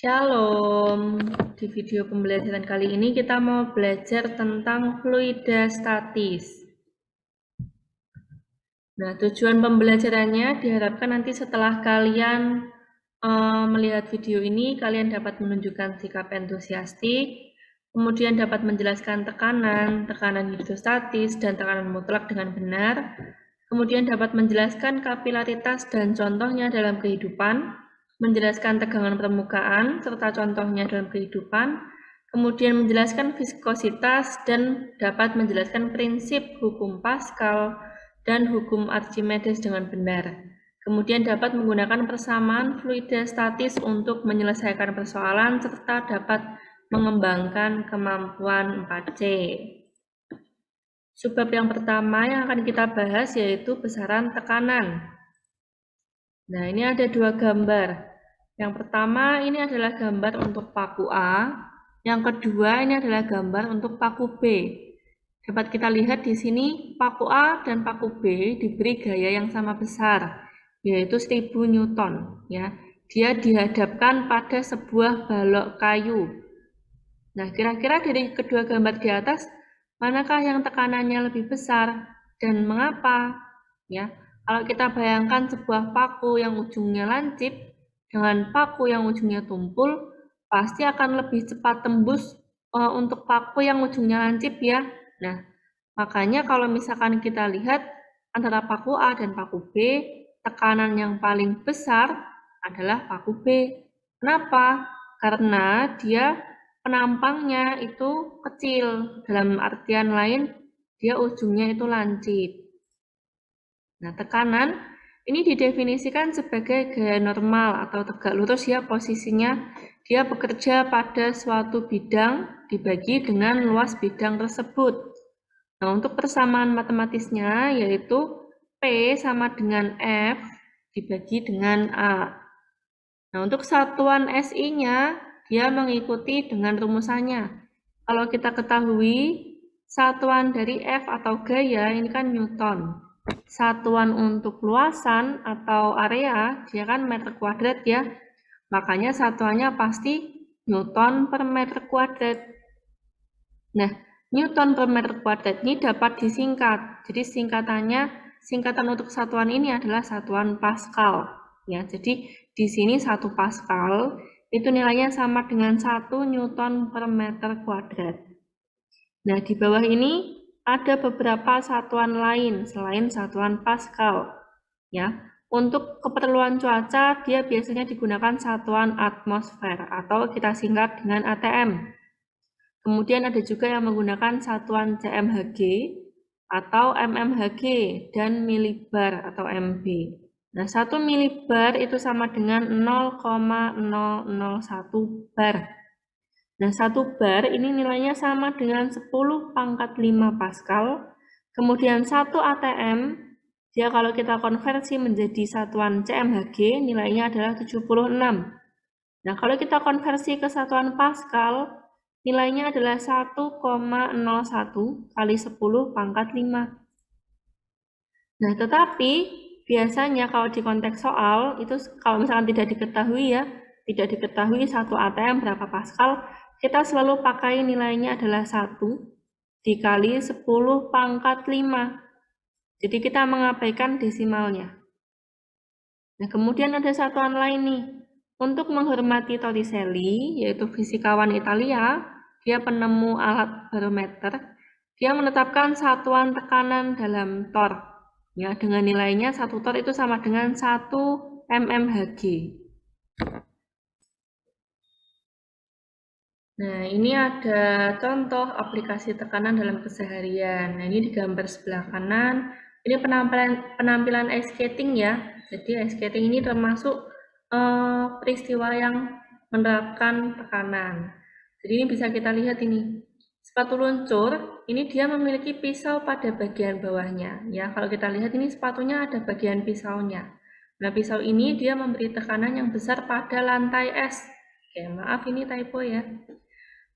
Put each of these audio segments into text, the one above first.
Shalom, di video pembelajaran kali ini kita mau belajar tentang fluida statis. Nah, tujuan pembelajarannya diharapkan nanti setelah kalian melihat video ini, kalian dapat menunjukkan sikap entusiastik, kemudian dapat menjelaskan tekanan hidrostatis, dan tekanan mutlak dengan benar, kemudian dapat menjelaskan kapilaritas dan contohnya dalam kehidupan, menjelaskan tegangan permukaan serta contohnya dalam kehidupan, kemudian menjelaskan viskositas dan dapat menjelaskan prinsip hukum Pascal dan hukum Archimedes dengan benar. Kemudian dapat menggunakan persamaan fluida statis untuk menyelesaikan persoalan serta dapat mengembangkan kemampuan 4C. Subbab yang pertama yang akan kita bahas yaitu besaran tekanan. Nah, ini ada dua gambar. Yang pertama ini adalah gambar untuk paku A, yang kedua ini adalah gambar untuk paku B. Dapat kita lihat di sini paku A dan paku B diberi gaya yang sama besar, yaitu 1000 Newton. Ya, dia dihadapkan pada sebuah balok kayu. Nah, kira-kira dari kedua gambar di atas, manakah yang tekanannya lebih besar dan mengapa? Ya, kalau kita bayangkan sebuah paku yang ujungnya lancip dengan paku yang ujungnya tumpul, pasti akan lebih cepat tembus untuk paku yang ujungnya lancip ya. Nah, makanya kalau misalkan kita lihat antara paku A dan paku B, tekanan yang paling besar adalah paku B. Kenapa? Karena dia penampangnya itu kecil, dalam artian lain dia ujungnya itu lancip. Nah, tekanan ini didefinisikan sebagai gaya normal atau tegak lurus ya posisinya. Dia bekerja pada suatu bidang dibagi dengan luas bidang tersebut. Nah, untuk persamaan matematisnya yaitu P sama dengan F dibagi dengan A. Nah, untuk satuan SI-nya, dia mengikuti dengan rumusannya. Kalau kita ketahui, satuan dari F atau gaya ini kan Newton. Satuan untuk luasan atau area, dia kan meter kuadrat ya. Makanya satuannya pasti Newton per meter kuadrat. Nah, Newton per meter kuadrat ini dapat disingkat. Jadi singkatan untuk satuan ini adalah satuan Pascal. Ya, jadi di sini 1 Pascal itu nilainya sama dengan 1 Newton per meter kuadrat. Nah, di bawah ini ada beberapa satuan lain selain satuan Pascal. Ya, untuk keperluan cuaca dia biasanya digunakan satuan atmosfer atau kita singkat dengan ATM. Kemudian ada juga yang menggunakan satuan CMHG atau MMHG dan milibar atau MB. Nah, 1 milibar itu sama dengan 0,001 bar. Nah, 1 bar ini nilainya sama dengan 10 pangkat 5 Pascal. Kemudian 1 ATM, dia kalau kita konversi menjadi satuan CMHG, nilainya adalah 76. Nah, kalau kita konversi ke satuan Pascal, nilainya adalah 1,01 kali 10 pangkat 5. Nah, tetapi biasanya kalau di konteks soal, itu kalau misalkan tidak diketahui 1 ATM berapa Pascal, kita selalu pakai nilainya adalah 1 dikali 10 pangkat 5. Jadi kita mengabaikan desimalnya. Nah, kemudian ada satuan lain nih. Untuk menghormati Torricelli, yaitu fisikawan Italia, dia penemu alat barometer, dia menetapkan satuan tekanan dalam torr. Ya, dengan nilainya 1 torr itu sama dengan 1 mmHg. Nah, ini ada contoh aplikasi tekanan dalam keseharian. Nah, ini di gambar sebelah kanan. Ini penampilan ice skating ya. Jadi ice skating ini termasuk peristiwa yang menerapkan tekanan. Jadi ini bisa kita lihat ini. Sepatu luncur, ini dia memiliki pisau pada bagian bawahnya. Ya, kalau kita lihat ini sepatunya ada bagian pisaunya. Nah, pisau ini dia memberi tekanan yang besar pada lantai es. Oke, maaf ini typo ya.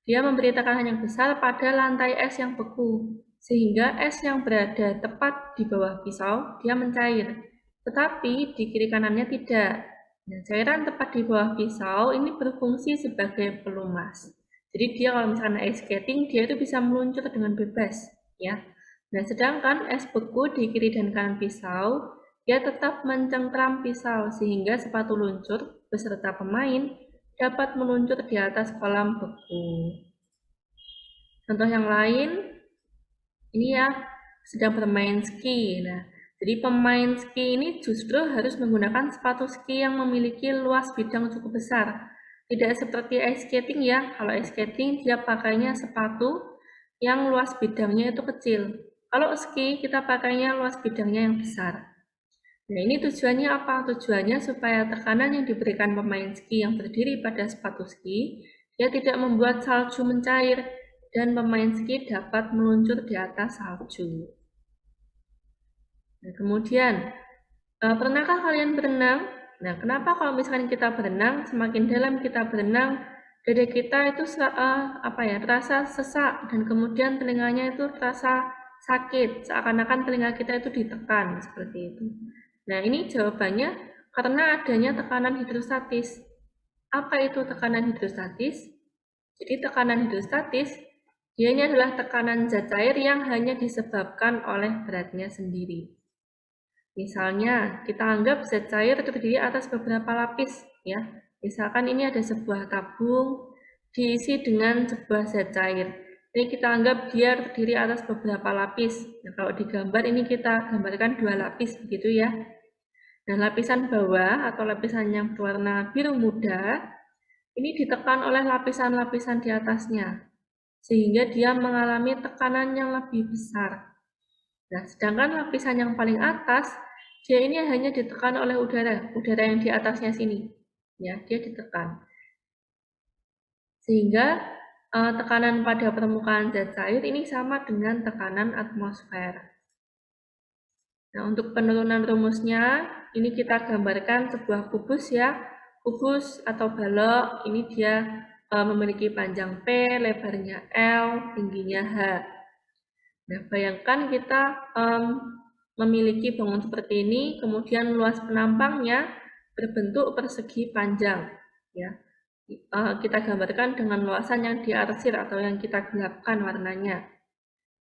Dia memberi tekanan yang besar pada lantai es yang beku, sehingga es yang berada tepat di bawah pisau, dia mencair. Tetapi di kiri kanannya tidak. Nah, cairan tepat di bawah pisau ini berfungsi sebagai pelumas. Jadi dia kalau misalkan ice skating, dia itu bisa meluncur dengan bebas, ya. Nah, sedangkan es beku di kiri dan kanan pisau, dia tetap mencengkram pisau sehingga sepatu luncur beserta pemain dapat meluncur di atas kolam beku. Contoh yang lain, ini ya sedang bermain ski. Nah, jadi pemain ski ini justru harus menggunakan sepatu ski yang memiliki luas bidang cukup besar. Tidak seperti ice skating ya. Kalau ice skating dia pakainya sepatu yang luas bidangnya itu kecil. Kalau ski kita pakainya luas bidangnya yang besar. Nah, ini tujuannya apa? Tujuannya supaya tekanan yang diberikan pemain ski yang berdiri pada sepatu ski, dia tidak membuat salju mencair, dan pemain ski dapat meluncur di atas salju. Nah, kemudian, pernahkah kalian berenang? Nah, kenapa kalau misalkan kita berenang, semakin dalam kita berenang, dada kita itu terasa sesak, dan kemudian telinganya itu terasa sakit, seakan-akan telinga kita itu ditekan, seperti itu. Nah, ini jawabannya karena adanya tekanan hidrostatis. Apa itu tekanan hidrostatis? Jadi tekanan hidrostatis, dia ini adalah tekanan zat cair yang hanya disebabkan oleh beratnya sendiri. Misalnya, kita anggap zat cair terdiri atas beberapa lapis, ya. Misalkan ini ada sebuah tabung diisi dengan sebuah zat cair. Ini kita anggap dia terdiri atas beberapa lapis. Nah, kalau di gambar ini kita gambarkan 2 lapis, begitu ya. Nah, lapisan bawah atau lapisan yang berwarna biru muda, ini ditekan oleh lapisan-lapisan di atasnya, sehingga dia mengalami tekanan yang lebih besar. Nah, sedangkan lapisan yang paling atas, dia ini hanya ditekan oleh udara yang di atasnya sini. Ya, dia ditekan. Sehingga tekanan pada permukaan zat cair ini sama dengan tekanan atmosfer. Nah, untuk penurunan rumusnya, ini kita gambarkan sebuah kubus ya. Kubus atau balok, ini dia memiliki panjang P, lebarnya L, tingginya H. Nah, bayangkan kita memiliki bangun seperti ini, kemudian luas penampangnya berbentuk persegi panjang. Ya, kita gambarkan dengan luasan yang diarsir atau yang kita gelapkan warnanya.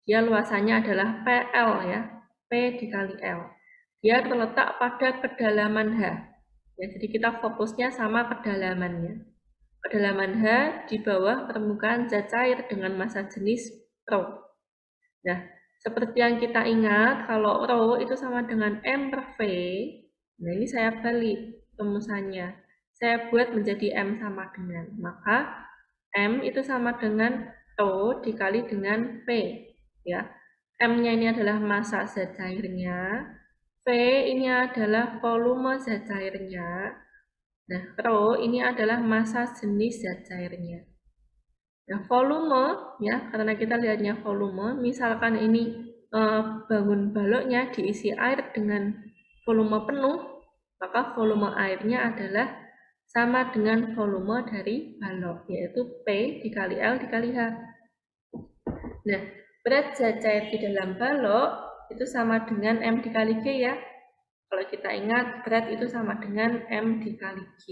Dia luasannya adalah PL ya, P dikali L. Dia terletak pada kedalaman H. Ya, jadi kita fokusnya sama kedalamannya. Kedalaman H di bawah permukaan zat cair dengan massa jenis ρ. Nah, seperti yang kita ingat, kalau ρ itu sama dengan M per V, nah ini saya balik rumusannya. Saya buat menjadi M sama dengan, maka M itu sama dengan ρ dikali dengan V. Ya, M-nya ini adalah massa zat cairnya, V ini adalah volume zat cairnya, nah ρ ini adalah massa jenis zat cairnya. Nah, volume ya, karena kita lihatnya volume, misalkan ini bangun baloknya diisi air dengan volume penuh, maka volume airnya adalah sama dengan volume dari balok, yaitu P dikali L dikali H. Nah, berat zat cair di dalam balok itu sama dengan M dikali G ya. Kalau kita ingat, berat itu sama dengan M dikali G.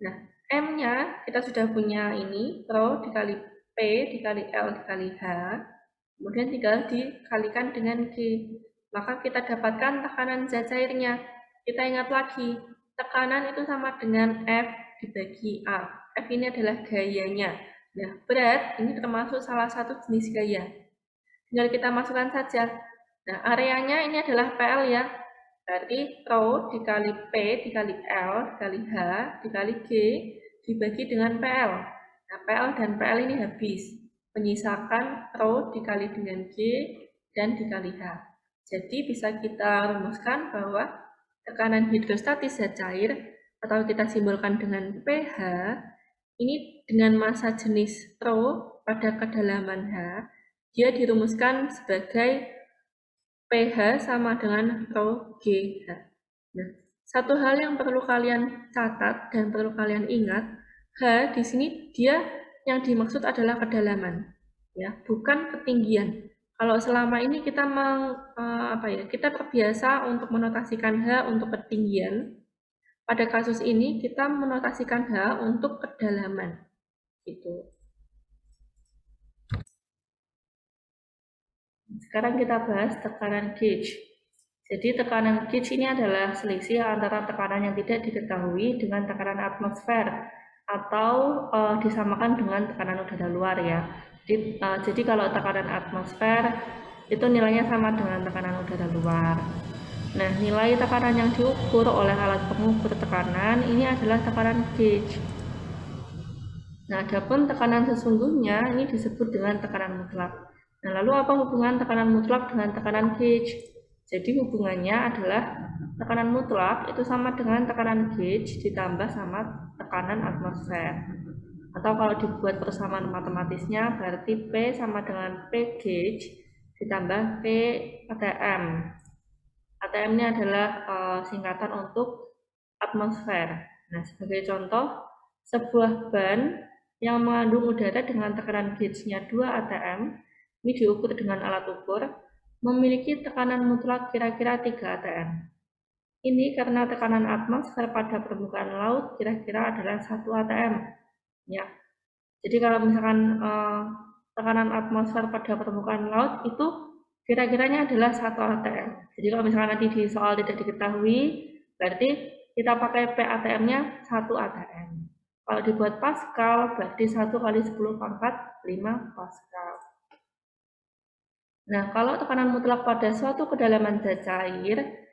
Nah, M-nya kita sudah punya ini, ρ dikali P dikali L dikali H. Kemudian tinggal dikalikan dengan G. Maka kita dapatkan tekanan zat cairnya. Kita ingat lagi, tekanan itu sama dengan F dibagi A. F ini adalah gayanya. Nah, berat ini termasuk salah satu jenis gaya. Tinggal kita masukkan saja. Nah, areanya ini adalah PL ya. Berarti ρ dikali P dikali L dikali H dikali G dibagi dengan PL. Nah, PL dan PL ini habis. Menyisakan ρ dikali dengan G dan dikali H. Jadi bisa kita rumuskan bahwa tekanan hidrostatis zat cair atau kita simbolkan dengan pH ini dengan massa jenis ρ pada kedalaman H, dia dirumuskan sebagai pH sama dengan ρ GH. Nah, satu hal yang perlu kalian catat dan perlu kalian ingat, H di sini dia yang dimaksud adalah kedalaman, ya, bukan ketinggian. Kalau selama ini kita kita terbiasa untuk menotasikan H untuk ketinggian, pada kasus ini kita menotasikan H untuk kedalaman. Gitu. Sekarang kita bahas tekanan gauge. Jadi tekanan gauge ini adalah selisih antara tekanan yang tidak diketahui dengan tekanan atmosfer atau disamakan dengan tekanan udara luar ya. Jadi kalau tekanan atmosfer itu nilainya sama dengan tekanan udara luar. Nah, nilai tekanan yang diukur oleh alat pengukur tekanan ini adalah tekanan gauge. Nah, adapun tekanan sesungguhnya ini disebut dengan tekanan mutlak. Nah, lalu apa hubungan tekanan mutlak dengan tekanan gauge? Jadi hubungannya adalah tekanan mutlak itu sama dengan tekanan gauge ditambah sama tekanan atmosfer. Atau kalau dibuat persamaan matematisnya berarti P sama dengan P gauge ditambah P ATM. ATM ini adalah singkatan untuk atmosfer. Nah, sebagai contoh, sebuah ban yang mengandung udara dengan tekanan gauge-nya 2 atm, ini diukur dengan alat ukur, memiliki tekanan mutlak kira-kira 3 atm. Ini karena tekanan atmosfer pada permukaan laut kira-kira adalah 1 atm. Ya. Jadi kalau misalkan tekanan atmosfer pada permukaan laut itu kira-kiranya adalah 1 atm. Jadi kalau misalkan nanti di soal tidak diketahui, berarti kita pakai P atm-nya 1 atm. Kalau dibuat Pascal, berarti 1 kali 10 pangkat 5 Pascal. Nah, kalau tekanan mutlak pada suatu kedalaman zat cair,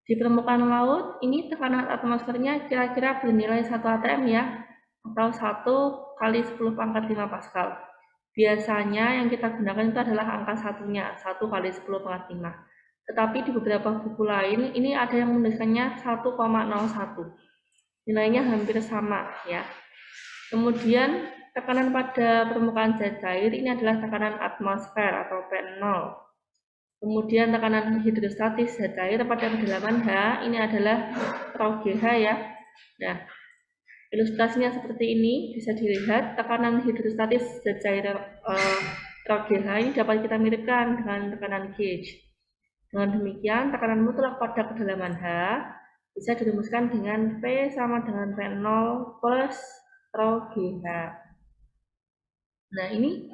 di permukaan laut, ini tekanan atmosfernya kira-kira bernilai 1 atm ya, atau 1 kali 10 pangkat 5 Pascal. Biasanya yang kita gunakan itu adalah angka satunya, 1 kali 10 pangkat 5. Tetapi di beberapa buku lain, ini ada yang menuliskannya 1,01. Nilainya hampir sama ya. Kemudian tekanan pada permukaan zat cair ini adalah tekanan atmosfer atau P0. Kemudian tekanan hidrostatis zat cair pada kedalaman H ini adalah rho GH ya. Nah, ilustrasinya seperti ini bisa dilihat tekanan hidrostatis zat cair rho GH ini dapat kita miripkan dengan tekanan gauge. Dengan demikian tekanan mutlak pada kedalaman H bisa dirumuskan dengan P sama dengan P0 plus rho GH. Nah, ini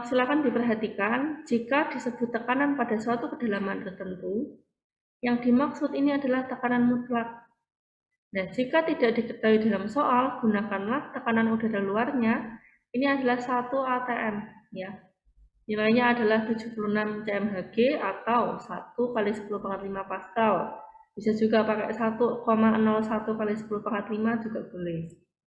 silakan diperhatikan jika disebut tekanan pada suatu kedalaman tertentu, yang dimaksud ini adalah tekanan mutlak. Nah, jika tidak diketahui dalam soal, gunakanlah tekanan udara luarnya. Ini adalah 1 atm ya. Nilainya adalah 76 cmhg atau 1 kali 10 pangkat 5 Pascal. Bisa juga pakai 1,01 kali 10 pangkat 5 juga boleh.